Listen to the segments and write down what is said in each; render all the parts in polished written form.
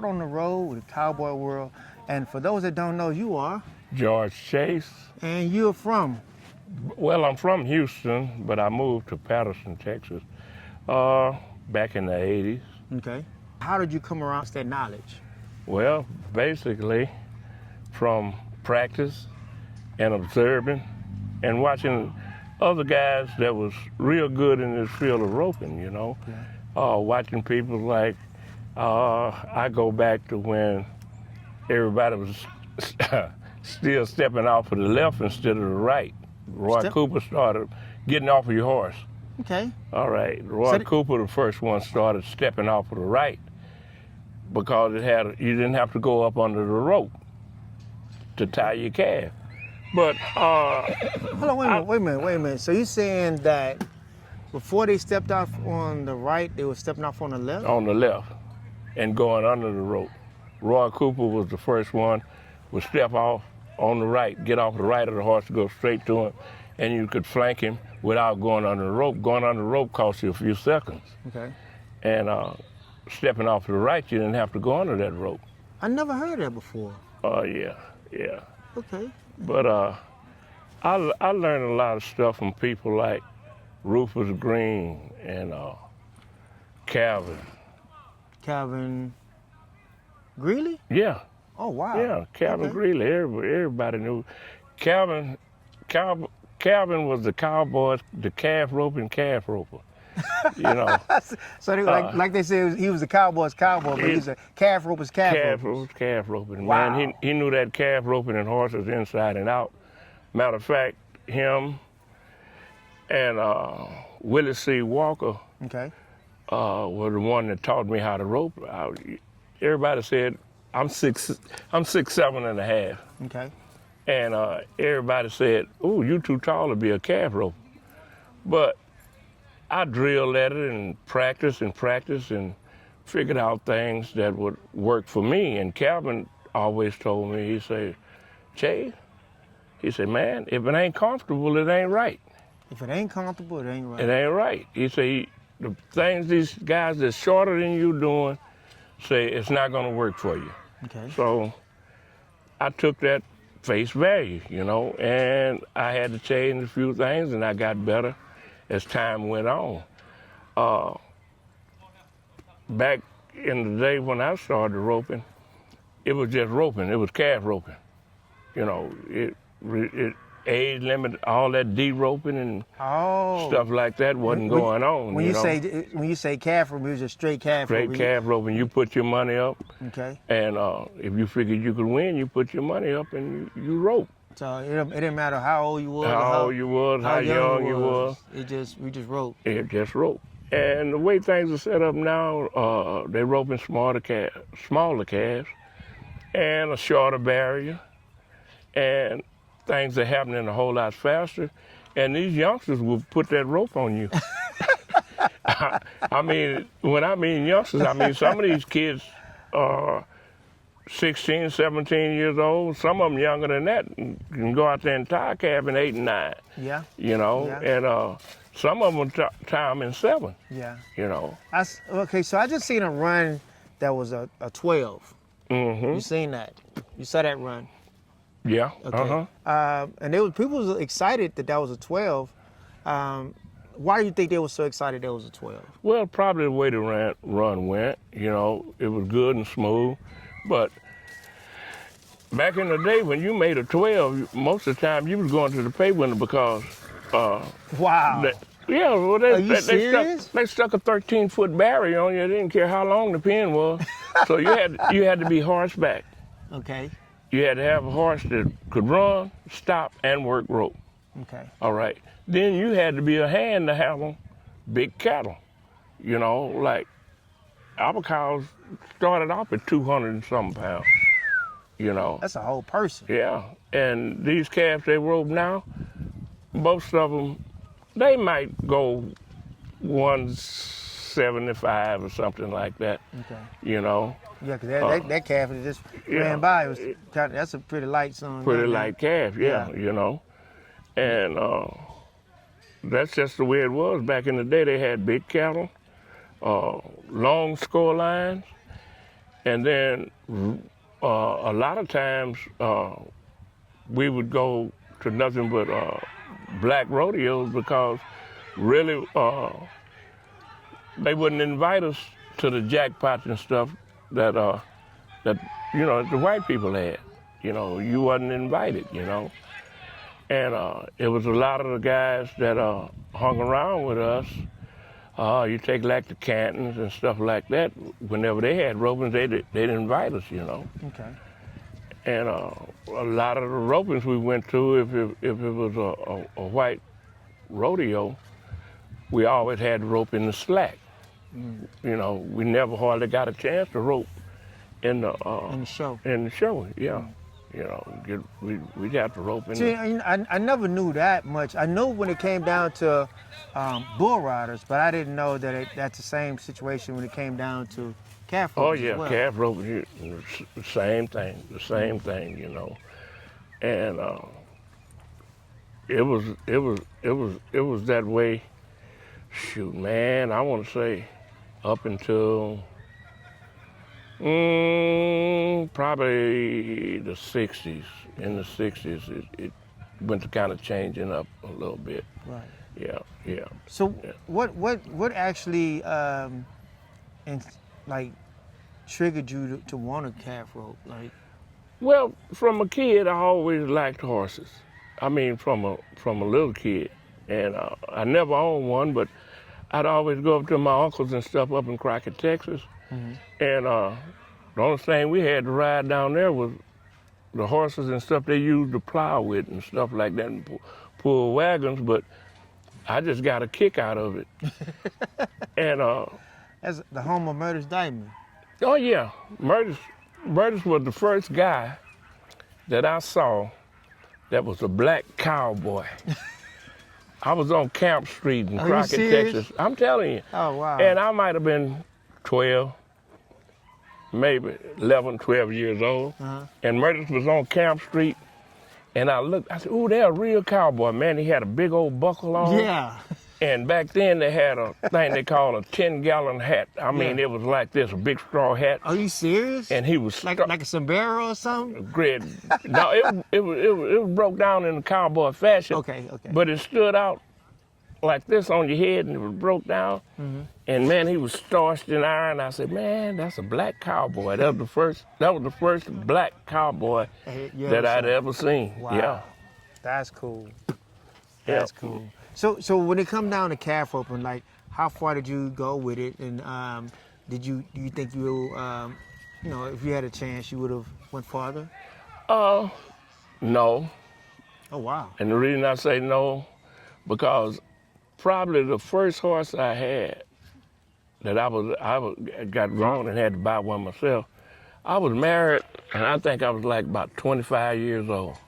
On the road with the cowboy world. And for those that don't know, you are? George Chase. And you're from? Well, I'm from Houston, but I moved to Patterson, Texas, back in the 80s. Okay. How did you come around that knowledge? Well, basically from practice and observing and watching other guys that was real good in this field of roping, you know. Yeah. Watching people like, I go back to when everybody was still stepping off of the left instead of the right. Roy Cooper started getting off of your horse. Okay. All right. Roy Cooper, the first one, started stepping off of the right because you didn't have to go up under the rope to tie your calf. But hold on, wait a minute. So you're saying that before they stepped off on the right, they were stepping off on the left? On the left and going under the rope. Roy Cooper was the first one, would step off on the right, get off the right of the horse to go straight to him, and you could flank him without going under the rope. Going under the rope cost you a few seconds. Okay. And stepping off to the right, you didn't have to go under that rope. I never heard that before. Oh, yeah. Okay. But I learned a lot of stuff from people like Rufus Green and Calvin. Calvin Greeley? Yeah. Oh, wow. Yeah, Calvin Greeley. Everybody knew. Calvin was the Cowboys, the calf roper. You know. So like they said, he was the Cowboys cowboy, but he's a calf roper's calf roper. Calf roping. Wow. Man, he knew that calf roping and horses inside and out. Matter of fact, him and Willie C. Walker were the one that taught me how to rope. Everybody said I'm 6'7.5". Okay. And everybody said, "Ooh, you too tall to be a calf roper." But I drilled at it and practiced and figured out things that would work for me. And Calvin always told me, he said, "Jay," he said, "man, if it ain't comfortable, it ain't right." If it ain't comfortable, it ain't right. It ain't right. He said, the things these guys that's shorter than you doing, say it's not gonna work for you. Okay. So I took that face value, you know, and I had to change a few things, and I got better as time went on. Back in the day when I started roping, it was just roping. It was calf roping. You know, it age limit, all that de-roping and stuff like that wasn't going on. When you say calf roping, it was just straight calf roping. Straight calf roping. You put your money up. Okay. And if you figured you could win, you put your money up and you rope. So it didn't matter how old you was, how young you was. We just roped. It just roped. And the way things are set up now, they're roping smaller calves, and a shorter barrier, and things are happening a whole lot faster. And these youngsters will put that rope on you. I mean, when I mean youngsters, I mean some of these kids are 16, 17 years old. Some of them younger than that can go out there and tie a calf in 8 and 9. Yeah. You know, and some of them tie them in 7. Yeah. You know. Okay, so I just seen a run that was a 12. Mm-hmm. You seen that? You saw that run? Yeah. Okay. And people was excited that was a 12. Why do you think they were so excited that was a 12? Well, probably the way the run went. You know, it was good and smooth. But back in the day when you made a 12, most of the time you was going to the pay window because wow. They stuck a 13-foot barrier on you. They didn't care how long the pin was. So you had to be horseback. Okay. You had to have a horse that could run, stop, and work rope. Okay. All right. Then you had to be a hand to have them big cattle. You know, like our cows started off at 200 and something pounds. You know. That's a whole person. Yeah. And these calves they rope now, most of them, they might go 175 or something like that. Okay. You know. Yeah, because that calf that just ran by, that's a pretty light son. Pretty light calf, yeah, you know. And that's just the way it was. Back in the day, they had big cattle, long score lines, And then a lot of times we would go to nothing but black rodeos because really they wouldn't invite us to the jackpots and stuff that the white people had. You wasn't invited, And it was a lot of the guys that hung around with us. You take like the Cantons and stuff like that. Whenever they had ropings, they'd invite us, Okay. And a lot of the ropings we went to, if it was a white rodeo, we always had to rope in the slack. We never hardly got a chance to rope in the show. In the show, yeah. We'd have to rope in. See, I never knew that much. I know when it came down to bull riders, but I didn't know that that's the same situation when it came down to calf roping. Oh yeah, as well. calf roping, the same thing, And it was that way. Shoot, man, I want to say up until probably the 60s. In the 60s, it went to kind of changing up a little bit. Right. Yeah. So yeah. what actually triggered you to want a calf rope? Like, Well, from a kid, I always liked horses. I mean, from a little kid, and I never owned one, but I'd always go up to my uncles and stuff up in Crockett, Texas, and the only thing we had to ride down there was the horses and stuff they used to plow with and stuff like that, and pull wagons. But I just got a kick out of it, and that's the home of Murder's Diamond. oh yeah, Murders was the first guy that I saw that was a black cowboy. I was on Camp Street in Crockett, Texas. I'm telling you. Oh, wow. And I might have been 12, maybe 11, 12 years old. And Murders was on Camp Street. And I looked, I said, ooh, they're a real cowboy, man. He had a big old buckle on. Yeah. And back then they had a thing they called a 10-gallon hat. I mean, it was like this, a big straw hat. Are you serious? And he was like a sombrero or something? Great. No, it was broke down in the cowboy fashion. Okay. But it stood out like this on your head, and it was broke down. And man, he was starched in iron. I said, man, that's a black cowboy. That was the first black cowboy that I'd ever seen. Wow. Yeah. That's cool. That's cool. So when it come down to calf roping, like, how far did you go with it? And do you think you, if you had a chance, you would have went farther? No. Oh, wow. And the reason I say no, because probably the first horse I had that I got grown and had to buy one myself, I was married, and I think I was like about 25 years old.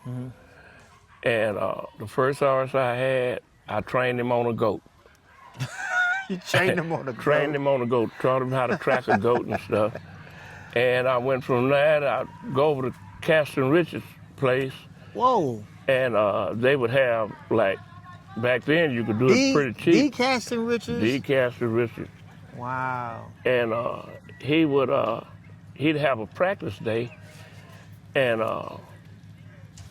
And the first horse I had, I trained him on a goat. You trained him on a goat? Trained him on a goat, taught him how to track a goat and stuff. And I went from that, I'd go over to Caston Richards' place. Whoa. And they would have, like, back then you could do it pretty cheap. D. Caston Richards? D. Caston Richards. Wow. And he'd have a practice day, and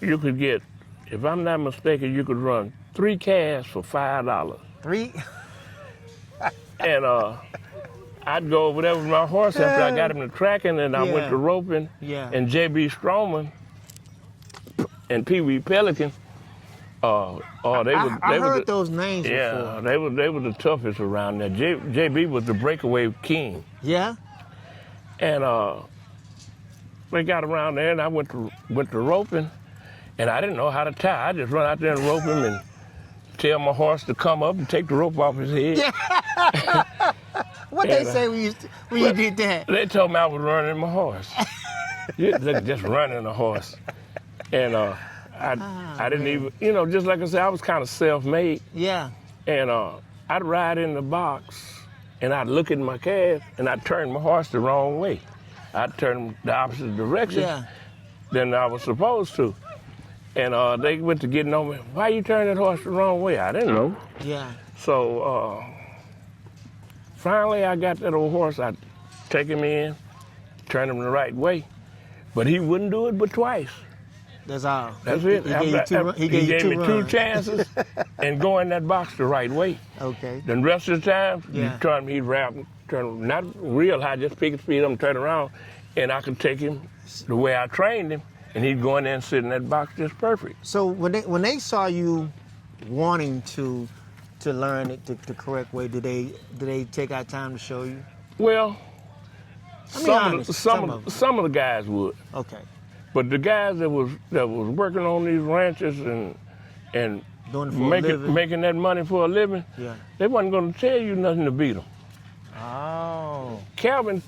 you could get, if I'm not mistaken, you could run 3 calves for $5. 3? And I'd go over there with my horse after I got him to tracking, and I went to roping. Yeah. And J.B. Stroman and Pee Wee Pelican, I heard those names before. Yeah, they were the toughest around there. J.B. was the breakaway king. Yeah. And we got around there, and I went to roping, and I didn't know how to tie. I just run out there and rope him and tell my horse to come up and take the rope off his head. Yeah. What they say when you did that? They told me I was running my horse. Just running a horse. And I didn't even, just like I said, I was kind of self-made. Yeah. And I'd ride in the box, and I'd look at my calf, and I'd turn my horse the wrong way. I'd turn him the opposite direction than I was supposed to. And they went to getting on me. Why you turn that horse the wrong way? I didn't know. Yeah. So finally I got that old horse. I take him in, turn them the right way. But he wouldn't do it but twice. That's all. That's it. He gave me you two runs. chances and go in that box the right way. Okay. Then the rest of the time, Yeah. you turn him, he'd wrap, turn not real high, just pick his feet up and turn around, and I could take him the way I trained him, and he'd go in there and sit in that box just perfect. So when they saw you wanting to learn it the correct way, did they take out time to show you? Well, honest, some of the guys would. Okay. But the guys that was working on these ranches and Doing it for a living. making that money for a living, Yeah. they wasn't going to tell you nothing to beat them. Oh. Calvin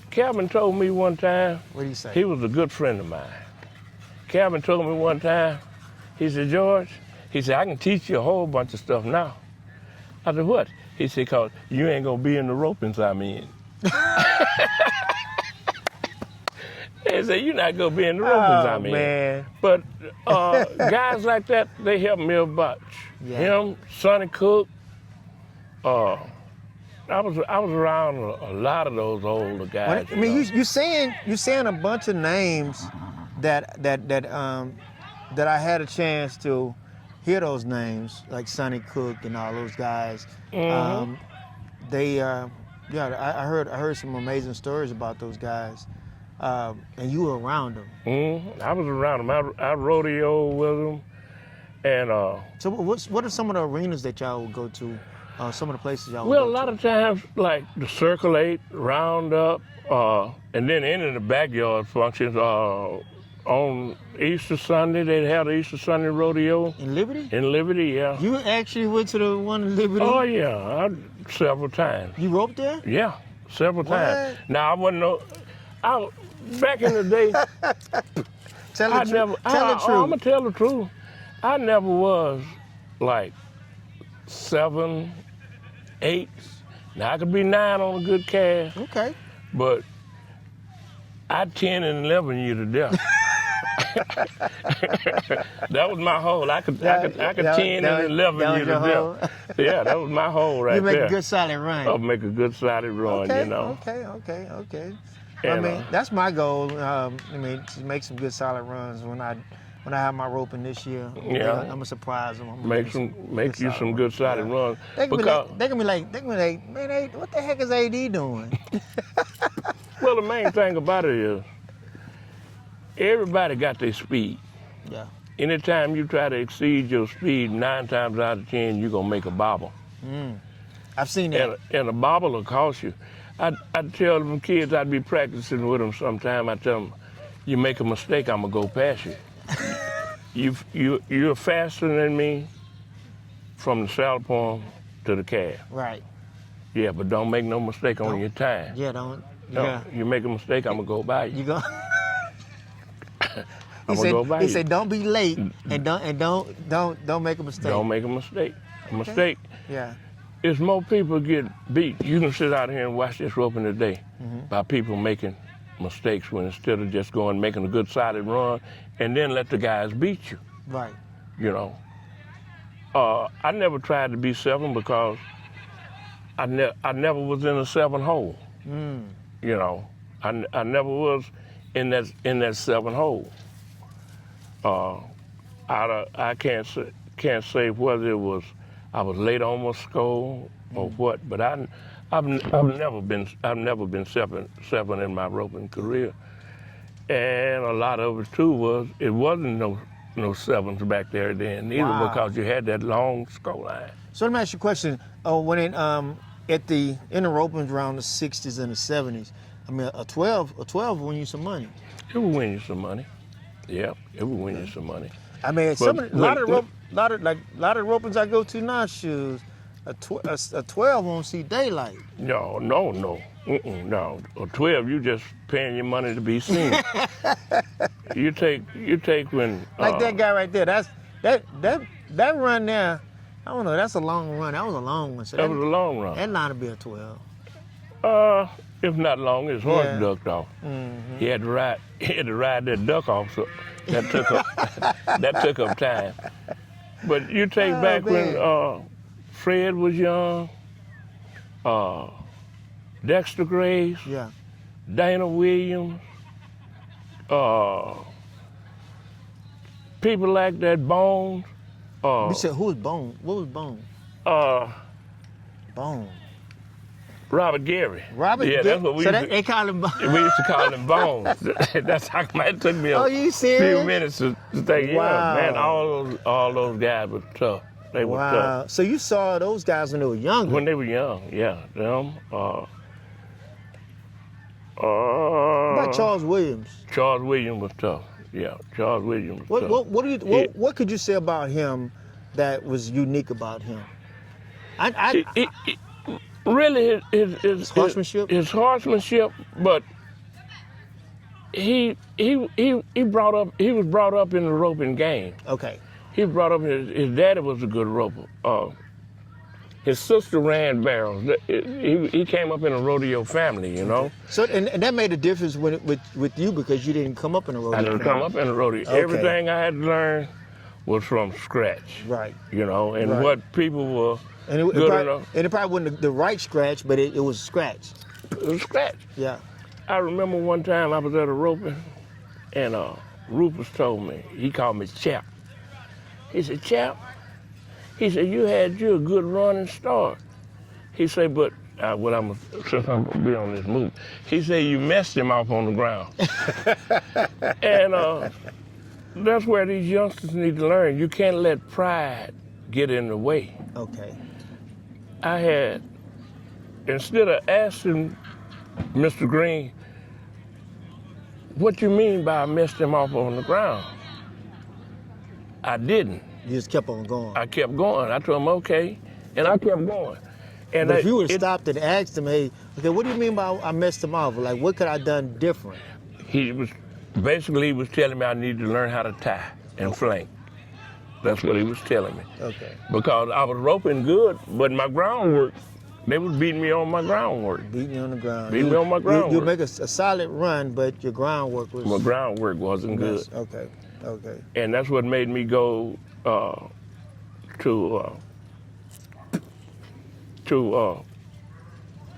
told me one time, What did he say? he was a good friend of mine. Calvin told me one time, he said, George, he said, I can teach you a whole bunch of stuff now. I said, what? He said, because you ain't going to be in the ropings I'm in. He said, you're not going to be in the ropings I'm in. Man. But guys like that, they helped me a bunch. Yeah. Him, Sonny Cook. I was around a lot of those older guys. I mean, you saying a bunch of names that I had a chance to hear those names, like Sonny Cook and all those guys. Mm-hmm. I heard some amazing stories about those guys. And you were around them. Mm-hmm. I was around them. I rodeo with them. And so what are some of the arenas that y'all would go to? Some of the places y'all would well, go a lot to? of times, like the Circle 8, Roundup, and then any of the backyard functions. On Easter Sunday, they'd have the Easter Sunday rodeo. In Liberty? In Liberty, yeah. You actually went to the one in Liberty? Oh, yeah, several times. You roped there? Yeah, several times. What? Now, I wasn't back in the day, Tell the truth. I'm going to tell the truth. I never was like 7, 8. Now, I could be 9 on a good calf, Okay. but I 10 and 11 you to death. That was my hole. I could 10 and 11 you to death. Yeah, that was my hole right there. You make a good solid run. I'll make a good solid run, Okay, you know. Okay. I And, mean, that's my goal. To make some good solid runs when I have my roping this year. Yeah. I'm gonna surprise them. Make you some good solid runs. They can be like, man, what the heck is AD doing? Well, the main thing about it is everybody got their speed. Yeah. Anytime you try to exceed your speed, 9 times out of 10, you're going to make a bobble. I've seen that. And a bobble will cost you. I'd tell them kids, I'd be practicing with them sometime, I tell them, you make a mistake, I'm going to go past you. You're faster than me from the saddle point to the calf. Right. Yeah, but don't make no mistake on your time. Yeah, don't. No, Yeah. you make a mistake, I'm going to go by you. You go. He said, don't be late and don't make a mistake. Don't make a mistake. A mistake Yeah. is more people get beat. You can sit out here and watch this roping today by people making mistakes when instead of just going making a good solid run and then let the guys beat you. Right. You know. I never tried to be 7 because I never was in a 7 hole. You know. I never was in that 7 hole. I can't say whether it was I was late on my skull or what, but I've never been 7 in my roping career, and a lot of it too wasn't no 7s back there then either. Wow. Because you had that long skull line. So let me ask you a question. When in the ropings around the 60s and the 70s, I mean a 12 will win you some money. It would win you some money. Yeah, it would win you some money. I mean, a lot of ropings I go to now, shoes, a 12 won't see daylight. No. No. A 12, you just paying your money to be seen. you take when Like that guy right there. That run there. I don't know. That's a long run. That was a long one. So that was a long run. That line to be a 12. If not long, his horse ducked off. Mm-hmm. He had to ride that duck off. So that took up time. But you take back man. when Fred was young, Dexter Grace, Yeah. Dana Williams, People like that Bones. You said who was Bone? What was Bone? Uh, Bone. Robert Gary. Robert. Yeah, that's what we So used to, they call him Bone. we used to call him Bones. That's how it took me Oh, a you few serious? minutes to think, yeah, Wow. man, all those guys were tough. They were tough. Wow. So you saw those guys when they were younger. When they were young, yeah. Them. What about Charles Williams? Charles Williams was tough. Yeah, Charles Williams was tough. What could you say about him that was unique about him? Really, his horsemanship? His horsemanship, but he was brought up in the roping game. Okay. He was brought up. His daddy was a good roper. His sister ran barrels. He came up in a rodeo family, you know. So and that made a difference with you because you didn't come up in a rodeo. I didn't come up in a rodeo. Okay. Everything I had to learn was from scratch. Right. You know, and Right. what people were And it good probably, enough. and it probably wasn't the right scratch, but it was scratch. It was scratch. Yeah. I remember one time I was at a roping, and Rufus told me, he called me Chap. He said, Chap, he said, you a good running start. He said, but since I'm gonna be on this move, he said, you messed him off on the ground. And that's where these youngsters need to learn. You can't let pride get in the way. Okay. Instead of asking Mr. Green, what you mean by I messed him off on the ground? I didn't. You just kept on going. I kept going. I told him, okay, and I kept going. And But if you would have stopped and asked him, hey, okay, what do you mean by I messed him off? Like, what could I done different? He was telling me I needed to learn how to tie and flank. That's what he was telling me. Okay. Because I was roping good, but my groundwork, they was beating me on my groundwork. Beating you on the ground. Beating me on my groundwork. You make a solid run, but your groundwork was... My groundwork wasn't good. Okay. Okay. And that's what made me go to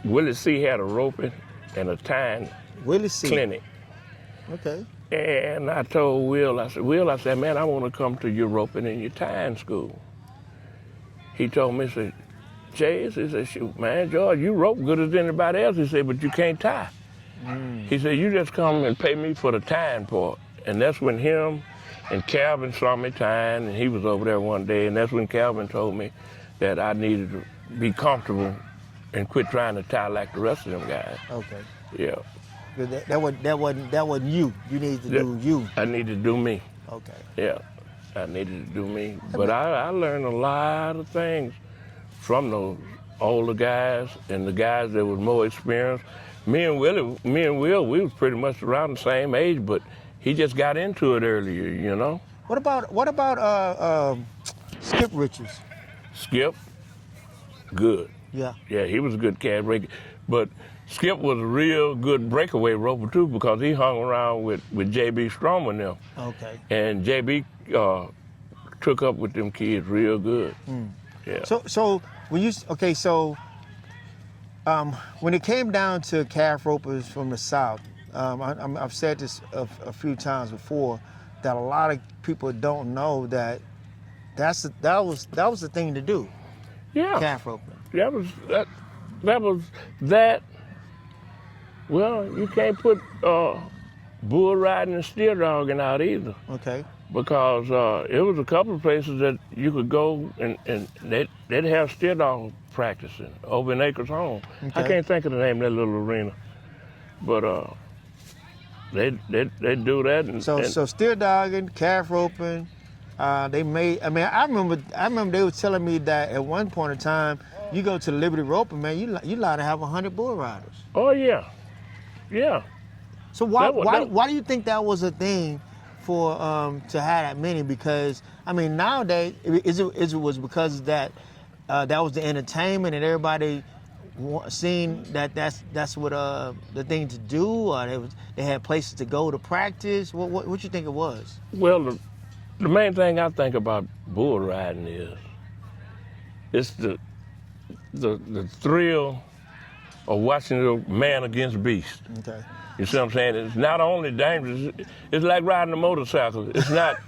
Willie C. had a roping and a tying Willie C. clinic. Okay. And I told Will, I said, man, I want to come to your roping and your tying school. He told me, he said, Chase, he said, shoot, man, George, you rope good as anybody else. He said, but you can't tie. He said, you just come and pay me for the tying part. And that's when him and Calvin saw me tying, and he was over there one day, and that's when Calvin told me that I needed to be comfortable and quit trying to tie like the rest of them guys. Okay. Yeah. That wasn't you. You needed to do you. I needed to do me. Okay. Yeah, I needed to do me. But I learned a lot of things from those older guys and the guys that was more experienced. Me and Will, we was pretty much around the same age, but he just got into it earlier, you know? What about Skip Richards? Skip, good. Yeah. Yeah, he was a good cat breaker. But Skip was a real good breakaway roper too, because he hung around with J.B. Strom and them. Okay. And J.B. Took up with them kids real good. Yeah. So when when it came down to calf ropers from the South, I've said this a few times before, that a lot of people don't know that that was the thing to do. Yeah. Calf roping. That was that. Well, you can't put bull riding and steer dogging out either. Okay. Because it was a couple of places that you could go and they'd have steer dog practicing over in Acres Home. Okay. I can't think of the name of that little arena, but they do that. And So steer dogging, calf roping, they made. I mean, I remember they were telling me that at one point in time, you go to Liberty Roping, man, you allowed to have 100 bull riders. Oh yeah, yeah. So why do you think that was a thing for to have that many? Because I mean, nowadays, is it was because that was the entertainment and everybody seen that's what the thing to do, or they had places to go to practice. What you think it was? Well, the main thing I think about bull riding is it's the thrill of watching the man against beast. Okay. You see what I'm saying? It's not only dangerous, it's like riding a motorcycle. It's not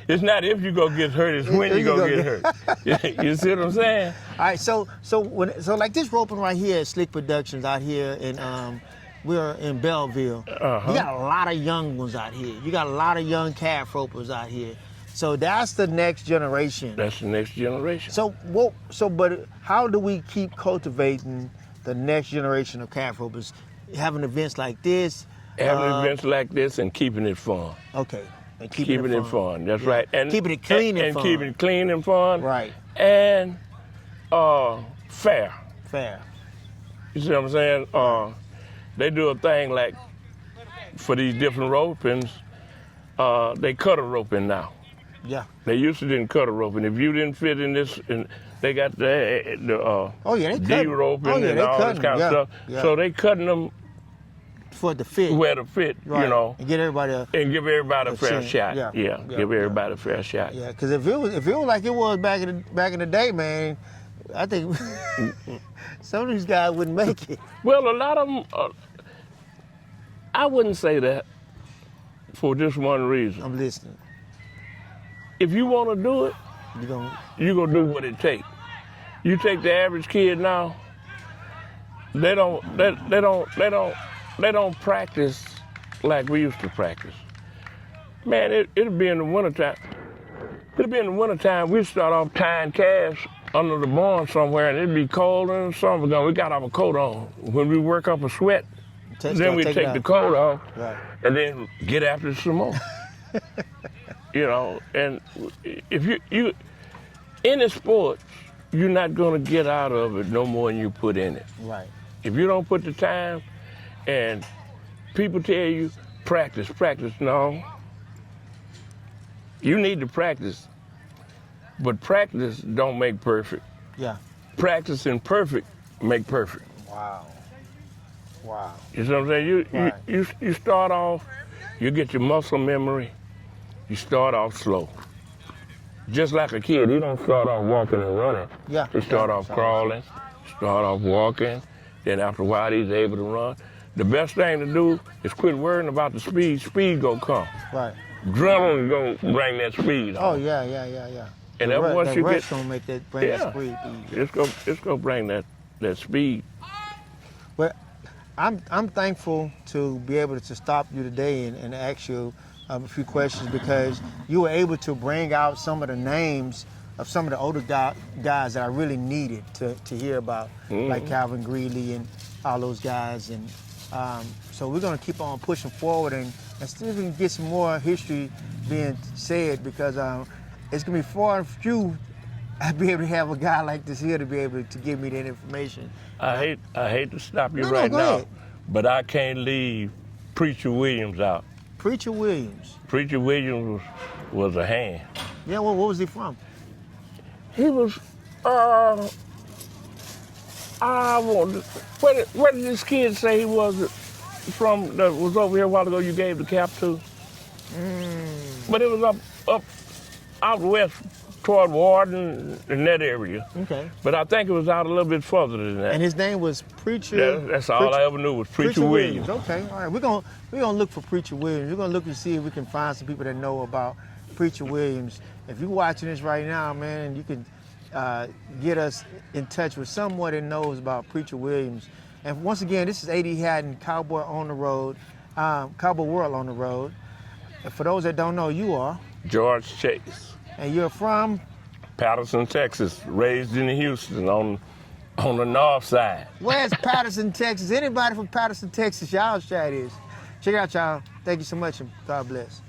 it's not if you go get hurt, it's when you go get hurt. You see what I'm saying? All right, so like this roping right here at Slick Productions out here in we're in Belleville. Uh-huh. You got a lot of young ones out here. You got a lot of young calf ropers out here. So that's the next generation. That's the next generation. But how do we keep cultivating the next generation of calf ropers? Having events like this. Having events like this and keeping it fun. Okay. And keeping it fun. That's right. And keeping it clean and fun. Keeping it clean and fun. Right. And fair. Fair. You see what I'm saying? They do a thing like for these different ropings, they cut a roping now. Yeah. They used to didn't cut a roping. If you didn't fit in this, and they got the D roping and all this kind of stuff. Yeah. So they cutting them for the fit. Where to fit, right. You know. And give everybody a fair shot. Yeah. Give everybody a fair shot. Yeah, because if it was like it was back in the day, man, I think some of these guys wouldn't make it. Well, a lot of them, I wouldn't say that for just one reason. I'm listening. If you want to do it, you're gonna do what it takes. You take the average kid now, they don't practice like we used to practice. Man, it'll be in the wintertime. We'd start off tying calves under the barn somewhere, and it'd be cold in the summer. We got our coat on. When we work up a sweat, then we take the coat off, right. And then get after it some more. You know, and if you any sports, you're not gonna get out of it no more than you put in it. Right. If you don't put the time, and people tell you practice, no. You need to practice, but practice don't make perfect. Yeah. Practice and perfect make perfect. Wow. You know what I'm saying? You start off, you get your muscle memory. You start off slow. Just like a kid, he don't start off walking and running. Yeah. He start off crawling, start off walking, then after a while he's able to run. The best thing to do is quit worrying about the speed. Speed gonna come. Right. Adrenaline gonna bring that speed on. Oh yeah. And then once you get, gonna make that bring that speed. It's gonna bring that speed. Well, I'm thankful to be able to stop you today and ask you a few questions, because you were able to bring out some of the names of some of the older guys that I really needed to hear about, like Calvin Greeley and all those guys. And so we're going to keep on pushing forward and see if we can get some more history being said, because it's going to be far and few I'd be able to have a guy like this here to be able to give me that information. I hate to stop you right now, ahead. But I can't leave Preacher Williams out. Preacher Williams. Preacher Williams was a hand. Yeah, well, what was he from? He was, where did this kid say he was from that was over here a while ago you gave the cap to? But it was up out west toward Warden in that area. Okay. But I think it was out a little bit further than that. And his name was Preacher. That's all I ever knew was Preacher Williams. Okay, all right. We're gonna look for Preacher Williams. We're gonna look and see if we can find some people that know about Preacher Williams. If you're watching this right now, man, you can get us in touch with someone that knows about Preacher Williams. And once again, this is A.D. Hatton, Cowboy on the Road, Cowboy World on the Road. And for those that don't know, you are George Chase. And you're from? Patterson, Texas, raised in Houston on the north side. Where's Patterson, Texas? Anybody from Patterson, Texas, y'all shout is. Check it out, y'all. Thank you so much, and God bless.